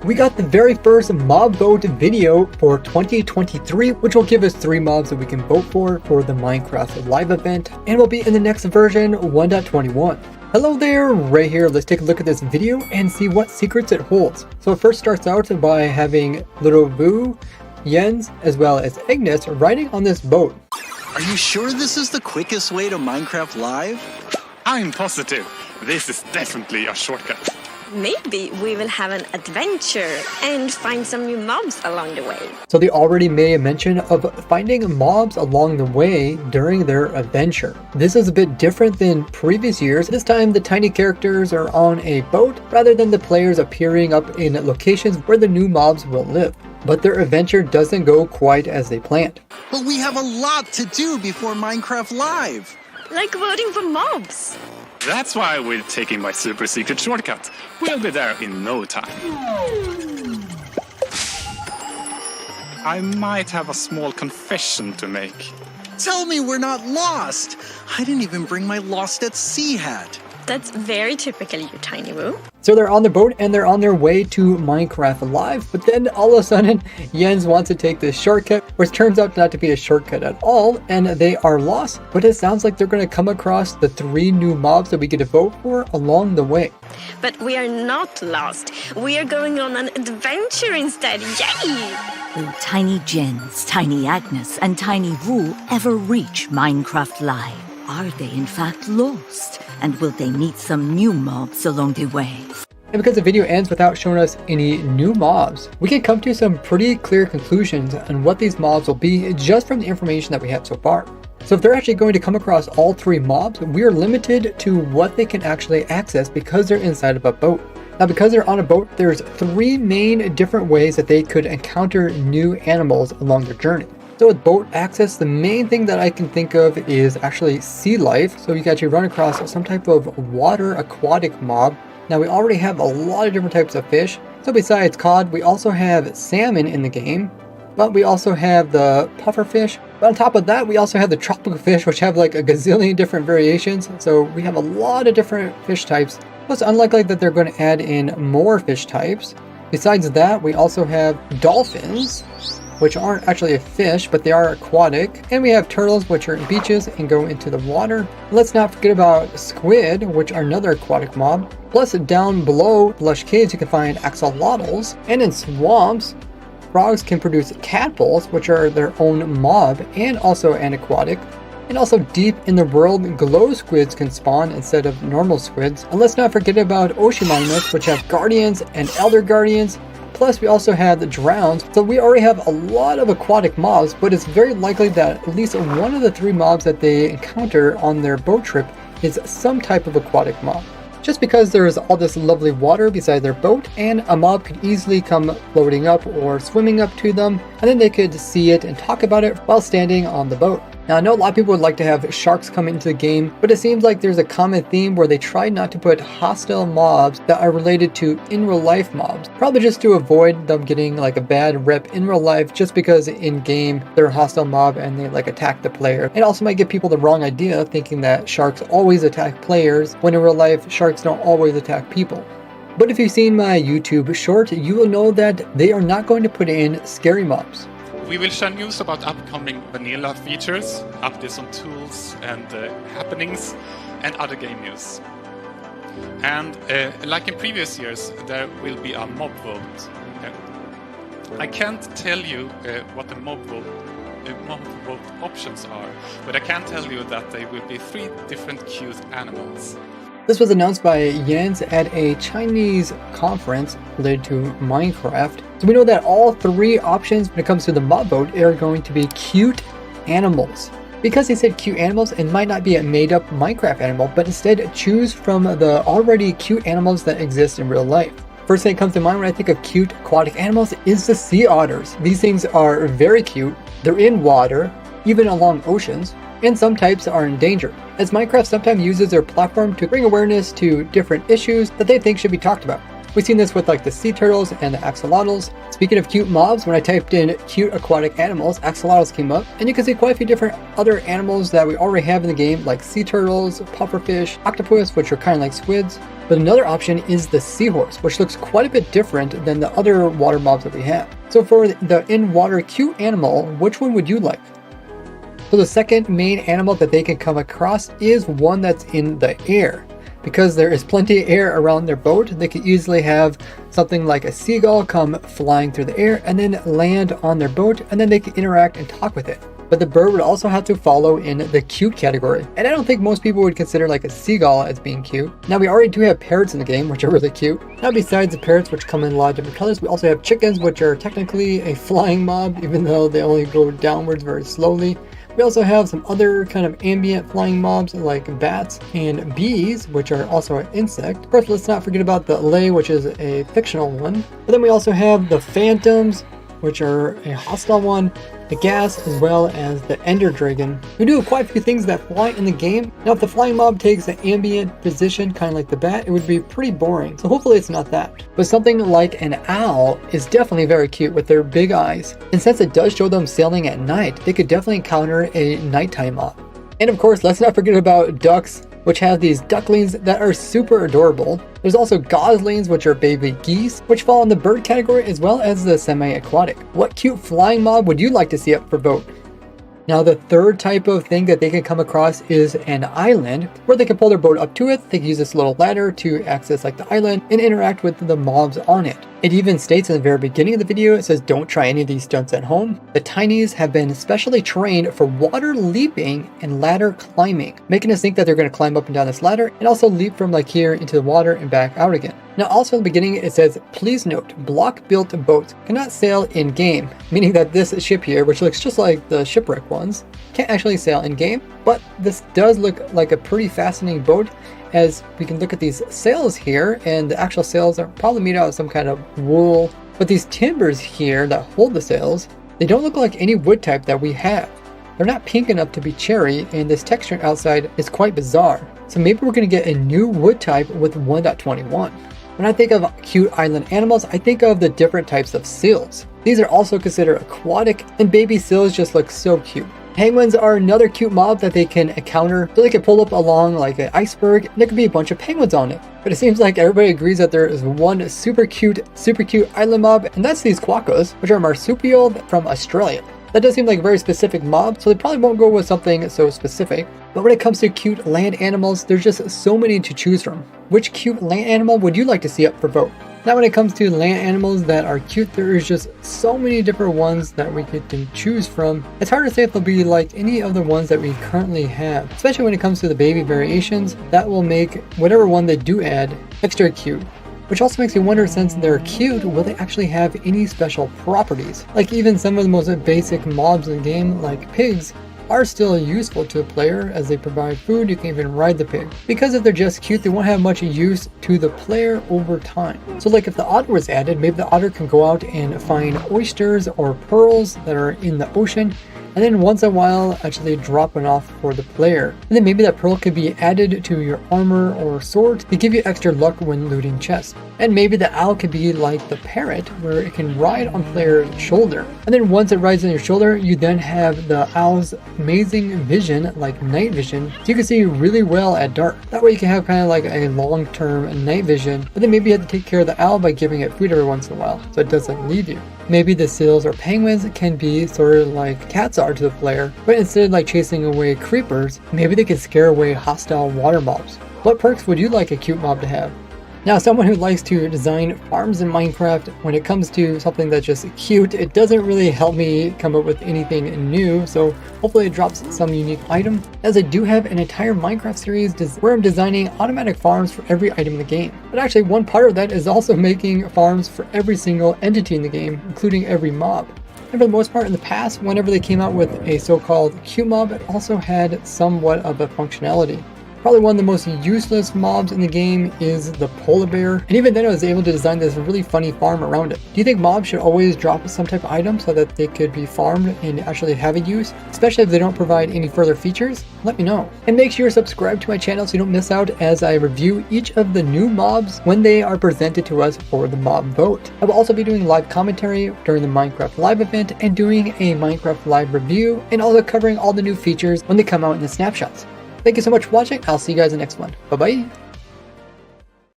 We got the very first mob vote video for 2023, which will give us 3 mobs that we can vote for the Minecraft live event, and will be in the next version 1.21. Hello there, Ray here. Let's take a look at this video and see what secrets it holds. So it first starts out by having Little Vu, Jens, as well as Ignis riding on this boat. Are you sure this is the quickest way to Minecraft Live? I'm positive. This is definitely a shortcut. Maybe we will have an adventure and find some new mobs along the way. So they already made a mention of finding mobs along the way during their adventure. This is a bit different than previous years. This time the tiny characters are on a boat rather than the players appearing up in locations where the new mobs will live. But their adventure doesn't go quite as they planned. But we have a lot to do before Minecraft Live. Like voting for mobs. That's why we're taking my super secret shortcut. We'll be there in no time. I might have a small confession to make. Tell me we're not lost. I didn't even bring my Lost at Sea hat. That's very typical you, Tiny Woo. So they're on the boat and they're on their way to Minecraft Live, but then all of a sudden Jens wants to take this shortcut, which turns out not to be a shortcut at all, and they are lost. But it sounds like they're going to come across the 3 new mobs that we get to vote for along the way. But we are not lost. We are going on an adventure instead. Yay! Will Tiny Jens, Tiny Agnes, and Tiny Woo ever reach Minecraft Live? Are they in fact lost? And will they meet some new mobs along the way? And because the video ends without showing us any new mobs, we can come to some pretty clear conclusions on what these mobs will be just from the information that we have so far. So if they're actually going to come across all 3 mobs, we are limited to what they can actually access because they're inside of a boat. Now because they're on a boat, there's 3 main different ways that they could encounter new animals along their journey. So with boat access, the main thing that I can think of is actually sea life. So you can actually run across some type of water aquatic mob. Now we already have a lot of different types of fish. So besides cod, we also have salmon in the game, but we also have the pufferfish. But on top of that, we also have the tropical fish, which have like a gazillion different variations. So we have a lot of different fish types. So it's unlikely that they're going to add in more fish types. Besides that, we also have dolphins, which aren't actually a fish, but they are aquatic. And we have turtles, which are in beaches and go into the water. Let's not forget about squid, which are another aquatic mob. Plus, down below lush caves, you can find axolotls. And in swamps, frogs can produce tadpoles, which are their own mob and also an aquatic. And also deep in the world, glow squids can spawn instead of normal squids. And let's not forget about ocean monuments, which have guardians and elder guardians. Plus we also have the drowns, so we already have a lot of aquatic mobs, but it's very likely that at least one of the 3 mobs that they encounter on their boat trip is some type of aquatic mob. Just because there's all this lovely water beside their boat, and a mob could easily come floating up or swimming up to them, and then they could see it and talk about it while standing on the boat. Now I know a lot of people would like to have sharks come into the game, but it seems like there's a common theme where they try not to put hostile mobs that are related to in real life mobs. Probably just to avoid them getting like a bad rep in real life, just because in game they're a hostile mob and they like attack the player. It also might give people the wrong idea, thinking that sharks always attack players, when in real life sharks don't always attack people. But if you've seen my YouTube short, you will know that they are not going to put in scary mobs. We will share news about upcoming vanilla features, updates on tools and happenings, and other game news. And like in previous years, there will be a mob vote. I can't tell you what the mob vote options are, but I can tell you that there will be 3 different cute animals. This was announced by Jens at a Chinese conference related to Minecraft. So we know that all 3 options when it comes to the mob vote are going to be cute animals. Because they said cute animals, it might not be a made up Minecraft animal, but instead choose from the already cute animals that exist in real life. First thing that comes to mind when I think of cute aquatic animals is the sea otters. These things are very cute. They're in water, even along oceans, and some types are endangered, as Minecraft sometimes uses their platform to bring awareness to different issues that they think should be talked about. We've seen this with like the sea turtles and the axolotls. Speaking of cute mobs, when I typed in cute aquatic animals, axolotls came up, and you can see quite a few different other animals that we already have in the game, like sea turtles, pufferfish, octopus, which are kind of like squids. But another option is the seahorse, which looks quite a bit different than the other water mobs that we have. So for the in-water cute animal, which one would you like? So the second main animal that they can come across is one that's in the air. Because there is plenty of air around their boat, they could easily have something like a seagull come flying through the air and then land on their boat, and then they can interact and talk with it. But the bird would also have to follow in the cute category. And I don't think most people would consider like a seagull as being cute. Now we already do have parrots in the game, which are really cute. Now besides the parrots, which come in a lot of different colors, we also have chickens, which are technically a flying mob, even though they only go downwards very slowly. We also have some other kind of ambient flying mobs like bats and bees, which are also an insect. Of course, let's not forget about the lay, which is a fictional one. But then we also have the phantoms, which are a hostile one, the gas, as well as the ender dragon. We do have quite a few things that fly in the game. Now if the flying mob takes an ambient position, kind of like the bat, it would be pretty boring. So hopefully it's not that. But something like an owl is definitely very cute with their big eyes. And since it does show them sailing at night, they could definitely encounter a nighttime mob. And of course, let's not forget about ducks, which have these ducklings that are super adorable. There's also goslings, which are baby geese, which fall in the bird category, as well as the semi-aquatic. What cute flying mob would you like to see up for vote? Now the third type of thing that they can come across is an island, where they can pull their boat up to it. They can use this little ladder to access like the island and interact with the mobs on it. It even states in the very beginning of the video, it says don't try any of these stunts at home. The tinies have been specially trained for water leaping and ladder climbing, making us think that they're going to climb up and down this ladder and also leap from like here into the water and back out again. Now also in the beginning it says, please note, block-built boats cannot sail in-game, meaning that this ship here, which looks just like the shipwreck ones, can't actually sail in-game, but this does look like a pretty fascinating boat, as we can look at these sails here, and the actual sails are probably made out of some kind of wool. But these timbers here that hold the sails, they don't look like any wood type that we have. They're not pink enough to be cherry, and this texture outside is quite bizarre. So maybe we're going to get a new wood type with 1.21. When I think of cute island animals, I think of the different types of seals. These are also considered aquatic, and baby seals just look so cute. Penguins are another cute mob that they can encounter. So they can pull up along like an iceberg, and there could be a bunch of penguins on it. But it seems like everybody agrees that there is one super cute island mob, and that's these quackos, which are marsupial from Australia. That does seem like a very specific mob, so they probably won't go with something so specific. But when it comes to cute land animals, there's just so many to choose from. Which cute land animal would you like to see up for vote? Now when it comes to land animals that are cute, there is just so many different ones that we can choose from. It's hard to say if they'll be like any of the ones that we currently have, especially when it comes to the baby variations. That will make whatever one they do add extra cute. Which also makes me wonder, since they're cute, will they actually have any special properties? Like even some of the most basic mobs in the game, like pigs, are still useful to the player as they provide food. You can even ride the pig. Because if they're just cute, they won't have much use to the player over time. So like if the otter was added, maybe the otter can go out and find oysters or pearls that are in the ocean, and then once in a while actually drop it off for the player. And then maybe that pearl could be added to your armor or sword to give you extra luck when looting chests. And maybe the owl could be like the parrot, where it can ride on player's shoulder. And then once it rides on your shoulder, you then have the owl's amazing vision, like night vision, so you can see really well at dark. That way you can have kind of like a long-term night vision, but then maybe you have to take care of the owl by giving it food every once in a while, so it doesn't leave you. Maybe the seals or penguins can be sort of like cats are to the player, but instead of like chasing away creepers, maybe they can scare away hostile water mobs. What perks would you like a cute mob to have? Now, someone who likes to design farms in Minecraft, when it comes to something that's just cute, it doesn't really help me come up with anything new, so hopefully it drops some unique item, as I do have an entire Minecraft series where I'm designing automatic farms for every item in the game. But actually one part of that is also making farms for every single entity in the game, including every mob. And for the most part in the past, whenever they came out with a so-called cute mob, it also had somewhat of a functionality. Probably one of the most useless mobs in the game is the polar bear, and even then I was able to design this really funny farm around it. Do you think mobs should always drop some type of item so that they could be farmed and actually have a use, especially if they don't provide any further features? Let me know. And make sure you're subscribed to my channel so you don't miss out as I review each of the new mobs when they are presented to us for the mob vote. I will also be doing live commentary during the Minecraft Live event and doing a Minecraft Live review, and also covering all the new features when they come out in the snapshots. Thank you so much for watching. I'll see you guys in the next one. Bye bye.